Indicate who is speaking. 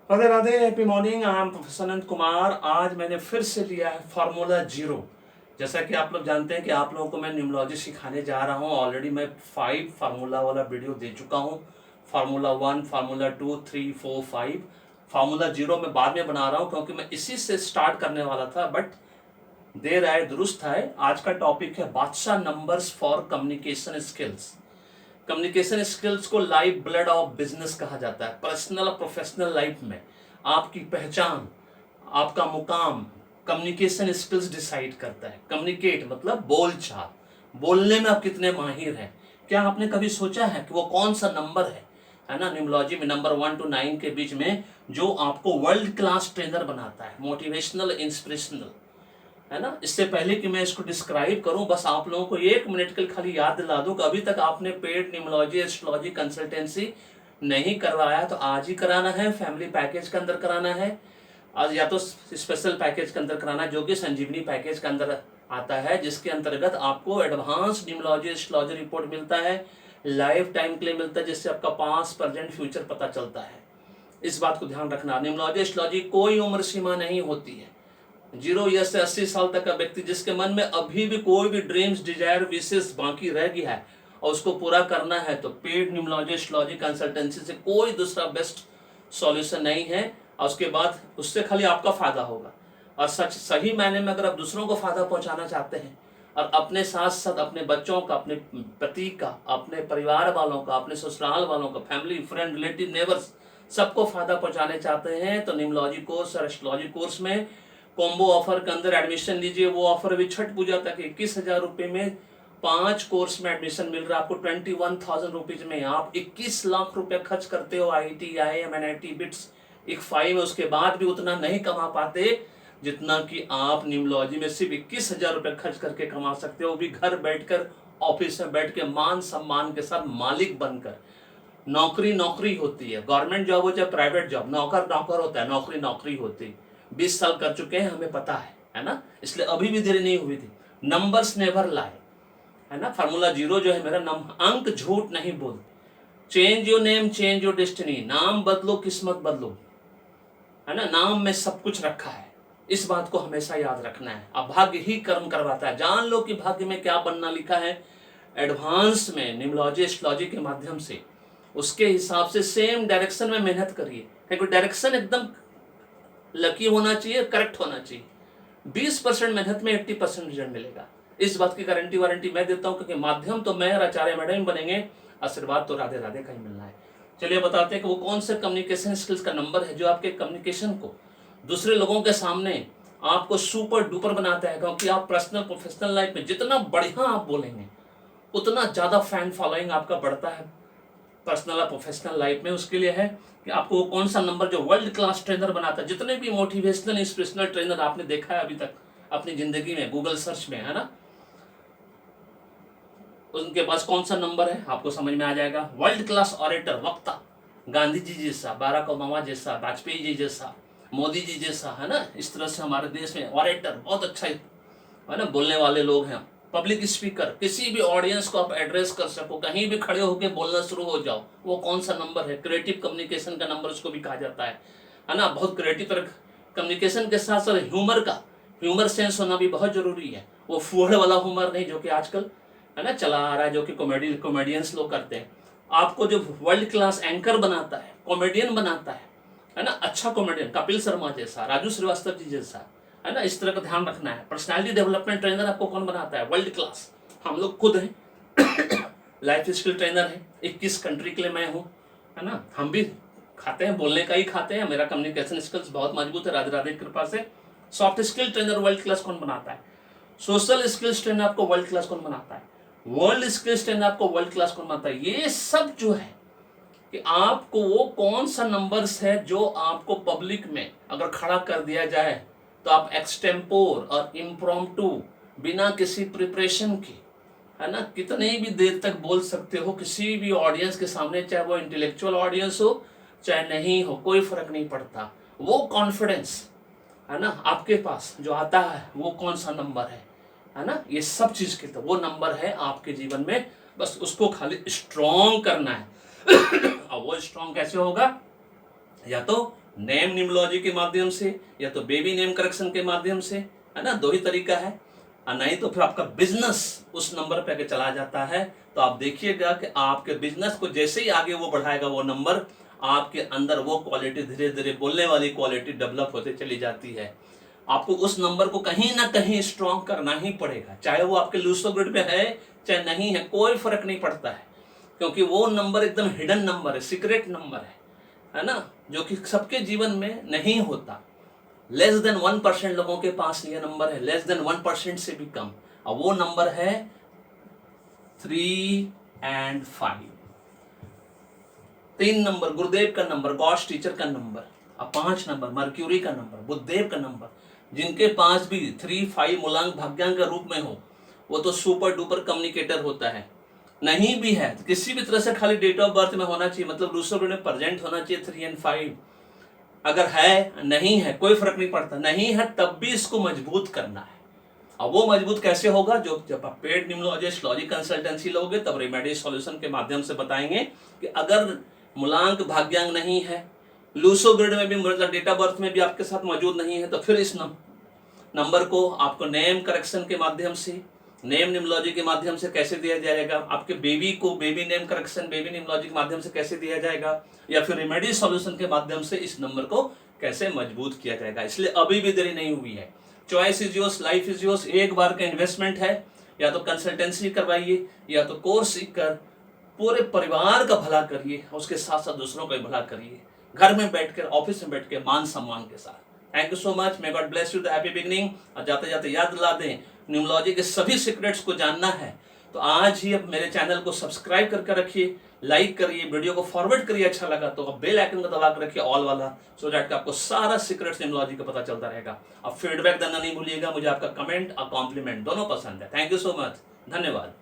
Speaker 1: Radhe Radhe, happy morning. I am professor Anant Kumar. आज मैंने फिर से लिया है फार्मूला जीरो। जैसा कि आप लोग जानते हैं कि आप लोगों को मैं न्यूमरोलॉजी सिखाने जा रहा हूं। ऑलरेडी मैं 5 फार्मूला वाला वीडियो दे चुका हूं। Formula 1, formula 2, 3, 4, 5। फार्मूला जीरो मैं बाद में बना रहा हूं क्योंकि मैं इसी से स्टार्ट करने वाला था, बट देर आए दुरुस्त आए। आज का टॉपिक है बादशाह numbers for communication skills. Communication skills को लाइफ ब्लड ऑफ बिजनेस कहा जाता है। पर्सनल और प्रोफेशनल लाइफ में आपकी पहचान, आपका मुकाम कम्युनिकेशन स्किल्स डिसाइड करता है। कम्युनिकेट मतलब बोलचाल, बोलने में आप कितने माहिर हैं। क्या आपने कभी सोचा है कि वो कौन सा नंबर है ना, न्यूमरोलॉजी में नंबर 1 to 9 के बीच में, जो आपको वर्ल्ड क्लास ट्रेनर बनाता है, मोटिवेशनल, इंस्पिरेशनल, है ना। इससे पहले कि मैं इसको डिस्क्राइब करूं, बस आप लोगों को 1 मिनट के लिए खाली याद दिला दूं कि अभी तक आपने पेड न्यूमरोलॉजी एस्ट्रोलॉजी कंसल्टेंसी नहीं करवाया तो आज ही कराना है। फैमिली पैकेज के अंदर कराना है, आज या तो स्पेशल पैकेज के अंदर कराना है जो कि संजीवनी पैकेज के अंदर आता है, जिसके अंतर्गत आपको एडवांस न्यूमरोलॉजी एस्ट्रोलॉजी रिपोर्ट मिलता है, लाइफ टाइम के लिए मिलता है, जिससे आपका पास्ट प्रेजेंट फ्यूचर पता चलता है। इस बात को ध्यान रखना, न्यूमरोलॉजी एस्ट्रोलॉजी कोई उम्र सीमा नहीं होती है। 0 ईयर से 80 साल तक का व्यक्ति जिसके मन में अभी भी कोई भी ड्रीम्स, डिजायर, विशेष बाकी रह गया है और उसको पूरा करना है, तो पेड न्यूमरोलॉजी एस्ट्रोलॉजी कंसल्टेंसी से कोई दूसरा बेस्ट सॉल्यूशन नहीं है। और उसके बाद उससे खाली आपका फायदा होगा। और सही मायने में अगर आप दूसरों को फायदा पहुंचाना चाहते हैं और अपने साथ साथ अपने बच्चों का, अपने पति का, अपने परिवार वालों का, अपने ससुराल वालों का, फैमिली, फ्रेंड, रिलेटिव, नेबर्स, सबको फायदा पहुंचाने चाहते हैं, तो न्यूमरोलॉजी कोर्स और एस्ट्रोलॉजी कोर्स में कॉम्बो ऑफर के अंदर एडमिशन लीजिए। वो ऑफर अभी छठ पूजा तक 21,000 रुपये में 5 कोर्स में एडमिशन मिल रहा है आपको। 21,000 रुपीज में आप 21 लाख रुपए खर्च करते हो। IIT, IIM, NIT, bits, ICFAI में, उसके बाद भी उतना नहीं कमा पाते जितना कि आप न्यूमरोलॉजी में सिर्फ 21,000 रुपये खर्च करके कमा सकते हो, भी घर बैठकर, ऑफिस में बैठ के, मान सम्मान के साथ, मालिक बनकर। नौकरी नौकरी होती है, गवर्नमेंट जॉब हो चाहे प्राइवेट जॉब, नौकर नौकर होता है, नौकरी नौकरी होती है। 20 साल कर चुके हैं, हमें पता है ना, इसलिए अभी भी देरी नहीं हुई थी। नंबर्स नेवर लाए, है ना। फार्मूला जीरो जो है मेरा नाम, अंक झूठ नहीं बोल। Change your name, change your destiny. नाम बदलो, किस्मत बदलो, है ना। नाम में सब कुछ रखा है, इस बात को हमेशा याद रखना है। अब भाग्य ही कर्म करवाता है। जान लो कि भाग्य में क्या बनना लिखा है। एडवांस में न्यूमरोलॉजी एस्ट्रोलॉजी के माध्यम से उसके हिसाब से सेम डायरेक्शन में मेहनत करिए, क्योंकि डायरेक्शन एकदम लकी होना चाहिए, करेक्ट होना चाहिए। 20% मेहनत में 80% रिजल्ट मिलेगा। इस बात की गारंटी वारंटी मैं देता हूं, क्योंकि माध्यम तो मैं और आचार्य मैडम बनेंगे, आशीर्वाद तो राधे राधे का ही मिलना है। चलिए बताते हैं कि वो कौन से कम्युनिकेशन स्किल्स का नंबर है जो आपके कम्युनिकेशन को दूसरे लोगों के सामने आपको सुपर डुपर बनाता है। क्योंकि आप पर्सनल प्रोफेशनल लाइफ में जितना बढ़िया आप बोलेंगे उतना ज्यादा फैन फॉलोइंग आपका बढ़ता है पर्सनल और प्रोफेशनल लाइफ में। उसके लिए है कि आपको कौन सा नंबर जो वर्ल्ड क्लास ट्रेनर बनाता है। जितने भी मोटिवेशनल, इंस्पिरेशनल ट्रेनर आपने देखा है अभी तक अपनी जिंदगी में, गूगल सर्च में, है ना, उनके पास कौन सा नंबर है आपको समझ में आ जाएगा। वर्ल्ड क्लास ऑरेटर, वक्ता, गांधी जी जैसा, बाराक ओबामा जैसा, वाजपेयी जी जैसा, मोदी जी जैसा, है ना। इस तरह से हमारे देश में ऑरेटर बहुत अच्छा है ना, बोलने वाले लोग हैं। पब्लिक स्पीकर, किसी भी ऑडियंस को आप एड्रेस कर सको, कहीं भी खड़े होकर बोलना शुरू हो जाओ, वो कौन सा नंबर है। क्रिएटिव कम्युनिकेशन का नंबर उसको भी कहा जाता है ना। बहुत क्रिएटिव तरह कम्युनिकेशन के साथ साथ ह्यूमर का, ह्यूमर सेंस होना भी बहुत जरूरी है। वो फूहड़ वाला ह्यूमर नहीं जो कि आजकल, है ना, चला आ रहा है, जो कि कॉमेडियंस लोग करते हैं। आपको जो वर्ल्ड क्लास एंकर बनाता है, कॉमेडियन बनाता है ना, अच्छा कॉमेडियन, कपिल शर्मा जैसा, राजू श्रीवास्तव जी जैसा, है ना, इस तरह का ध्यान रखना है। पर्सनालिटी डेवलपमेंट ट्रेनर आपको कौन बनाता है? World class. हम लोग खुद हैं लाइफ स्किल ट्रेनर है, 21 कंट्री के लिए मैं हूँ, है ना। हम भी खाते हैं, बोलने का ही खाते हैं। मेरा कम्युनिकेशन स्किल्स बहुत मजबूत है राधे राधे की कृपा से। Soft skill trainer world class कौन बनाता है? सोशल स्किल्स ट्रेनर आपको वर्ल्ड क्लास कौन बनाता है? वर्ल्ड स्किल्स ट्रेनर आपको वर्ल्ड क्लास कौन बनाता है? ये सब जो है कि आपको वो कौन सा नंबर्स है जो आपको पब्लिक में अगर खड़ा कर दिया जाए तो आप एक्सटेम्पोर और इम्प्रॉम्प्टू, बिना किसी प्रिपरेशन के, है ना, कितनी भी देर तक बोल सकते हो किसी भी ऑडियंस के सामने, चाहे वो इंटेलेक्चुअल ऑडियंस हो चाहे नहीं हो, कोई फर्क नहीं पड़ता। वो कॉन्फिडेंस, है ना, आपके पास जो आता है वो कौन सा नंबर है ना, ये सब चीज के तो वो नंबर है आपके जीवन में। बस उसको खाली स्ट्रॉन्ग करना है। और वो स्ट्रॉन्ग कैसे होगा? या तो नेम न्यूमरोलॉजी के माध्यम से, या तो बेबी नेम करेक्शन के माध्यम से, है ना, दो ही तरीका है। और नहीं तो फिर आपका बिजनेस उस नंबर पे आगे चला जाता है, तो आप देखिएगा कि आपके बिजनेस को जैसे ही आगे वो बढ़ाएगा वो नंबर, आपके अंदर वो क्वालिटी धीरे धीरे बोलने वाली क्वालिटी डेवलप होते चली जाती है। आपको उस नंबर को कहीं ना कहीं स्ट्रॉन्ग करना ही पड़ेगा, चाहे वो आपके लूसो ग्रिड में है चाहे नहीं है, कोई फर्क नहीं पड़ता है, क्योंकि वो नंबर एकदम हिडन नंबर है, सीक्रेट नंबर है ना, जो कि सबके जीवन में नहीं होता। लेस देन 1% लोगों के पास ये नंबर है, लेस देन 1% से भी कम। और वो नंबर है 3 और 5। 3 नंबर गुरुदेव का नंबर, गॉड्स टीचर का नंबर, और 5 नंबर मर्क्यूरी का नंबर, बुधदेव का नंबर। जिनके पास भी 3, 5 मूलांक भाग्यांक के रूप में हो, वो तो सुपर डुपर कम्युनिकेटर होता है। नहीं भी है तो किसी भी तरह से खाली डेट ऑफ बर्थ में होना चाहिए, मतलब रूसो में प्रेजेंट होना चाहिए 3 और 5। अगर है नहीं है कोई फर्क नहीं पड़ता, नहीं है तब भी इसको मजबूत करना है। अब वो मजबूत कैसे होगा, जो जब आप पेड न्यूमरोलॉजिस्ट लॉजी कंसल्टेंसी लोगे तब रेमेडी सॉल्यूशन के माध्यम से बताएंगे कि अगर मूलांक भाग्यांक नहीं है, लूसो ग्रिड में भी मतलब डेट ऑफ बर्थ में भी आपके साथ मौजूद नहीं है, तो फिर इस नंबर को आपको नेम करेक्शन के माध्यम से, नेम न्यूमरोलॉजी के माध्यम से कैसे दिया जाएगा, आपके बेबी को baby name correction baby numerology के माध्यम से कैसे दिया जाएगा, या फिर रेमेडी सॉल्यूशन के माध्यम से इस नंबर को कैसे मजबूत किया जाएगा। इसलिए अभी भी देरी नहीं हुई है, choice is yours, life is yours. एक बार का इन्वेस्टमेंट है, या तो कंसल्टेंसी करवाइए या तो कोर्स सीखकर पूरे परिवार का भला करिए, उसके साथ साथ दूसरों का भी भला करिए, घर में बैठकर, ऑफिस में बैठ के, मान सम्मान के साथ। Thank you so much, may God bless you, the happy beginning. और जाते जाते याद दिला दें, न्यूमरोलॉजी के सभी सीक्रेट्स को जानना है तो आज ही अब मेरे चैनल को सब्सक्राइब करके रखिए, लाइक करिए, वीडियो को फॉरवर्ड करिए, अच्छा लगा तो अब बेल आइकन को दबा कर रखिए ऑल वाला, सो दैट आपको सारा सीक्रेट्स न्यूमरोलॉजी का पता चलता रहेगा। अब फीडबैक देना नहीं भूलिएगा, मुझे आपका कमेंट और कॉम्प्लीमेंट दोनों पसंद है। थैंक यू सो मच, धन्यवाद।